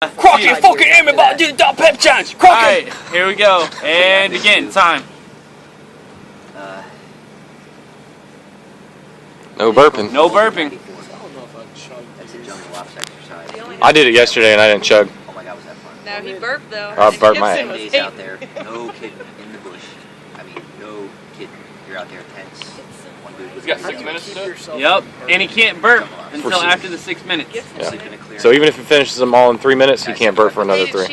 Crockett fucking aim about to do the dot pep challenge. Crockett. Alright, here we go. And again, time. No burping. No burping. I did it yesterday and I didn't chug. Oh my God, was that fun? No, he burped though. I burped my 10 days out there, no kidding, in the bush. I mean, no kidding. You're out there tense. One dude He's got 6 minutes to do it. Yep, and he can't burp until after the 6 minutes. Yeah. So even if he finishes them all in 3 minutes, he can't burp for another 3. So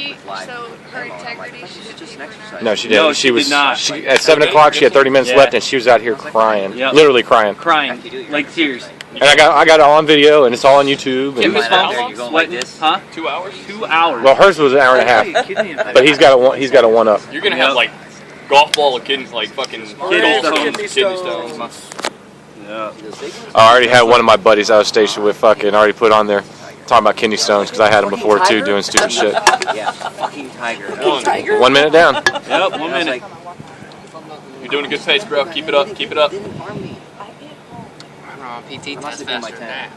her integrity, she didn't do for No, she didn't. No, she did not. At 7 o'clock, she had 30 minutes left, and she was out here crying, Yep. literally crying. Crying, like tears. And I got it all on video, and it's all on YouTube. Kim And, was You're going like sweating, this? huh? 2 hours? 2 hours. well, hers was an hour and a half, but he's got a one up. You're gonna have like golf ball of kidney, like fucking kidney stones. Yeah. I already had one of my buddies I was stationed with fucking already put on there talking about kidney stones because I had them before too doing stupid shit. Yeah, fucking tiger. 1 minute down. Yep, 1 minute. You're doing a good pace, bro. Keep it up. Keep it up. PT Must test have been my faster than 10. that.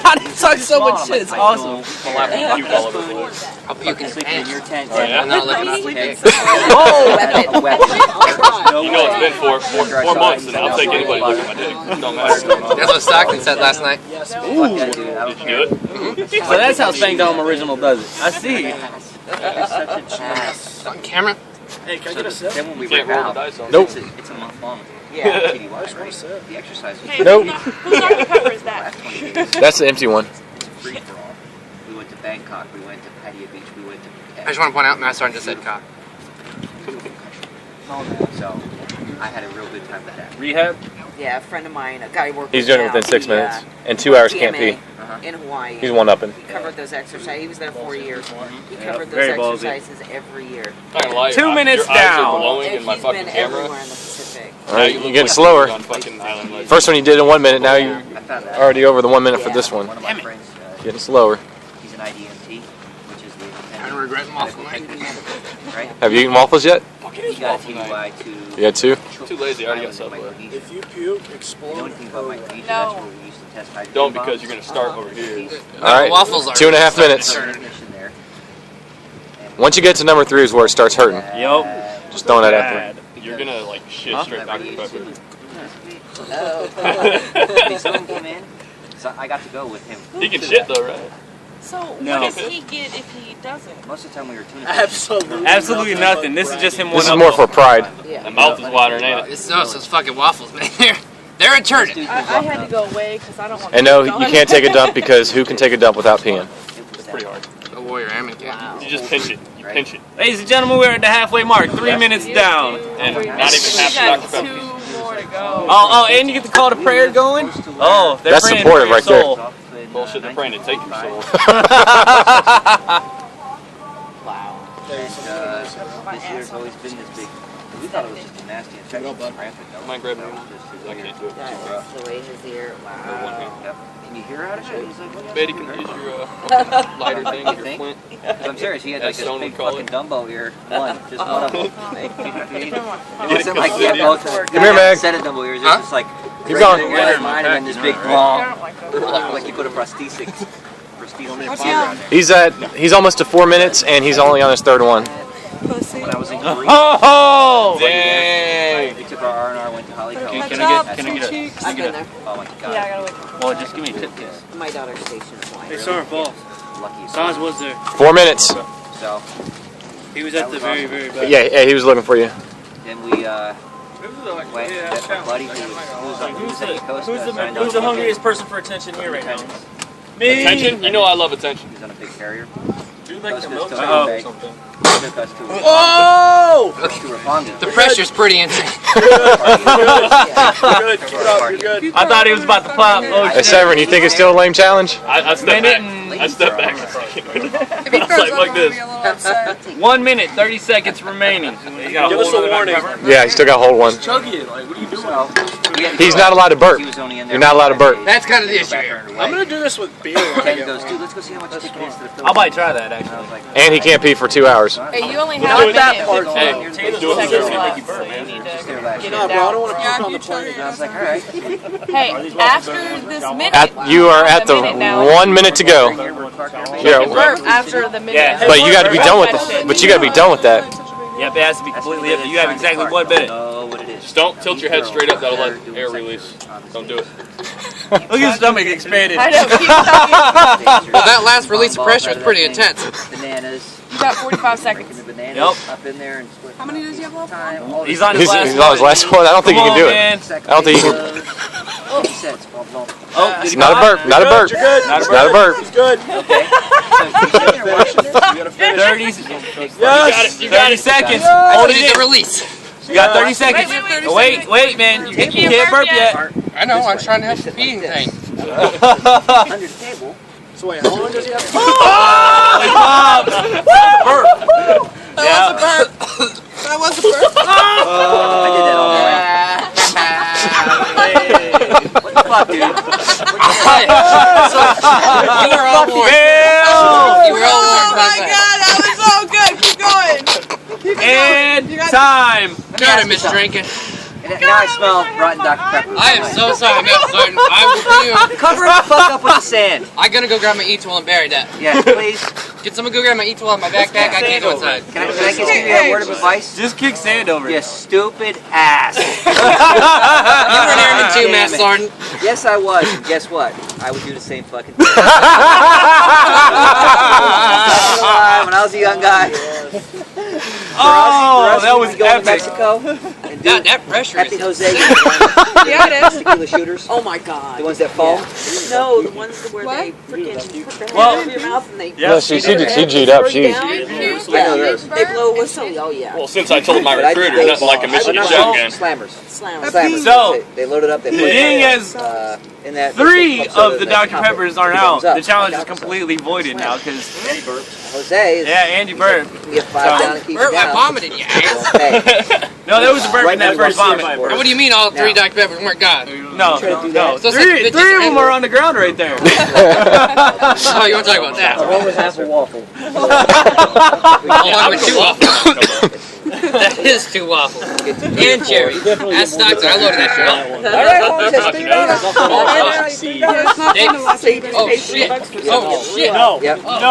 I talk so much shit, it's awesome. I'll puke in his In pants. your tent. Oh, yeah? I'm not looking at Okay. Oh! You know it's been four months, and I'll take anybody looking at my dick. It don't matter. That's what Stockton said last night. Fuck that dude. I don't Did you care. do it? So that's how Spang Dome Original does it. I see. You're such an ass. On camera? Hey, can I get a sip? Then when we Can't rip roll the out, dice on Nope. it's a month long. Yeah, TDY, right? The exercise. Hey, Nope. whose army cover is that? Last 20 days, That's the empty one. it's a free for all. We went to Bangkok. We went to Pattaya Beach. We went to. I just want to point out, Matt Sergeant just said cock. So, I had a real good time with that. Rehab? Yeah, a friend of mine, a guy who worked He's with doing it within now, 6 he, minutes, and 2 hours can't TMA pee. in Hawaii. He's one upping. He covered those exercises. He was there 4 years. He covered those very ballsy. exercises every year. Not gonna lie, 2 minutes your eyes are down. glowing And in my he's fucking been camera. everywhere in the Pacific. All right, Now you you're look getting like slower. on fucking Island Ledge. First one you did in 1 minute, now you're I found that. already over the 1 minute for this one. One of my friends, Getting slower. he's an IDMT, which is the I'm regretting waffle night. right? Have you eaten waffles yet? He got a TDY to. You had 2? Too lazy, I already got Island in Subway. Micronesia. If you puke, You explode. know anything about Micronesia? No. That's where we used to test hydrogen Don't bombs. because you're gonna start over here. All right, Waffles are 2.5 minutes. Mission there. And Once you get to number 3 is where it starts hurting. Yup. Just throwing that out there. You're gonna like shit straight back to Pepper. His son came in, so I got to go with him. He can shit though, right? So No. what does he get if he doesn't? Most of the time we were tuning. Absolutely. Absolutely nothing. This is just him This is one more up. for pride. Yeah. The mouth is watering, ain't it? It's those fucking waffles, man. They're a turning. I had to go away because I don't want to. And no, you can't take a dump because who can take a dump without peeing? It's pretty hard. A warrior airman can. You just pinch it. You pinch it. Ladies and gentlemen, we're at the halfway mark. 3 minutes down. And not even We half got Dr. Pepper. 2 more to go. Oh, and you get the call to prayer going? Oh, they're That's praying supportive for your right there. soul. Bullshit, they're praying to take your soul. Wow. This year's always been this big. We thought it was just a nasty infection. Mind grabbing me? I can't do it. That's the way his ear. Wow. Yep. Can you hear out of it? He's like, Betty can use your lighter thing, You your think? flint. I'm serious. He had like As this Stone big would call fucking it. Dumbo ear. One. Just one of them. Get It's it, like, cause yeah, it both. Come here, Mag. Set of Dumbo ears. It's Huh? just like. Keep going. Mine and then this big long. Like you put a prosthetic. He's almost to 4 minutes and he's only on his 3rd one. When I was in Korea, Oh! Dang! we took our R&R, went to Hollywood. Can I get a... I've been there. Oh my god. Yeah, I gotta wait. Well, just give me a tip kiss. My daughter's station is They wine. saw her fall. Lucky. Sanz was there. 4 minutes. So He was at the very, very back. Yeah, he was looking for you. then we went. That buddy who was on the East Coast. signed Who's the up. hungriest person for attention here right now? Attention? You know I love attention. He was on a big carrier. Do you like the milk Took chocolate? us to Oh! Rapunzel. The pressure's pretty intense. You're good. Keep it up. You're good. I thought he was about to pop. Oh, Hey, shit. Severin, you think it's still a lame challenge? I stepped back. I stepped back a second. If he I was throws like, up, fuck I'm this. gonna be a little upset. 1 minute, 30 seconds remaining. You gotta Give us hold a on to warning. that cover. Yeah, he still got hold one. Chug it. Like, what are you doing? So He's not allowed to burp. He was only in there. You're not allowed to burp. That's kind of the issue here. I'm gonna do this with beer when I Ken go goes, dude, let's go see how much chicken is to the Philippines. I might try that And I actually. was like, And he can't pee for 2 hours. Hey, you only Not have a that minute part. and Hey, 15 do it seconds make left, you burp, so man. you need Just there to last get year. it No, bro, I don't down. want to puke on the plane. And I was like, all right. Hey, after this minute, You are have at a the minute now. 1 minute to go. You Yeah, can burp after the minute. Yeah. but you got to be done with it. But you got to be done with that. Yep, it has to be completely empty. You have exactly 1 minute. Oh, what it is. Just don't tilt your head straight up. That'll let air release. Don't do it. Look at his stomach expanded. I know, keep talking. Well, that last release of pressure was pretty intense. Bananas. You got 45 Breaking seconds. the bananas Yep. up in there and split. How many does he have left? Time. He's on his He's last on his last one. I don't think he can do it. Man. I don't think he can. 50 cents. Blah, blah. Oh, did It's he not a come out? burp. Not a burp. You're good. Not a It's not a burp. He's good. Okay. So he's sitting there watching it. You gotta finish. 30, Yes. 30 seconds. I Hold need it the in. release. You got 30 seconds. Wait, man. You can't burp yet. I know, I'm trying to help the feeding thing. Under the table. So wait, how long does he have to Holy pops. Burp. Yeah. That was a burp. I did that all night. What the fuck, dude? You were all warned. Bill. You were all warned about that. that was so good. Keep going. And time. God, I miss drinking. And now I smell rotten Dr. Pepper. I am so sorry, Miss Thornton. I will Cover it the fuck up with the sand. I'm gonna go grab my E-tool and bury that. Yes, please. Get someone go grab my E-tool out of my backpack. I can't go inside. Can I just give you a word of advice? Just kick sand over You it. stupid ass. You were an airman too, Damn Matt it. Thornton. Yes, I was. And guess what? I would do the same fucking thing. When I was a young guy. Oh, that was when we go to epic. Mexico and do God, that pressure Captain is... Jose. Yeah, it is. Tequila shooters. Oh my god. The ones that fall. No, the ones where What? they freaking put their Well, hand in your mouth and they No, she G'd up. She. I know those. they blow a whistle. Oh yeah. Well, since I told my But I did recruiter, those- nothing like a Michigan not shotgun. Slammers. Slam. Slammers. So, They load it up. They put Being it as in that. 3 club soda of the and they Dr. pop it. Peppers aren't Two out, thumbs up. the challenge is Like alka-seltzer. completely voided now because, Jose is. yeah, Andy burped. You get 5 down and keep Bert, it I down. vomited, you ass. Hey, No, there was a burp Right in that now, first Garcia vomit. might And what do you mean all 3 No. Dr. Peppers weren't gone? No, no. So Three of them are on the ground right there. Oh, you want to talk about that? one was half a waffle. Along with 2 waffles. That is 2 waffles. And cherry. That's Stockton. I loaded that shit up. All right, Holmes, that's $3. Oh, shit. Oh, shit. Yep.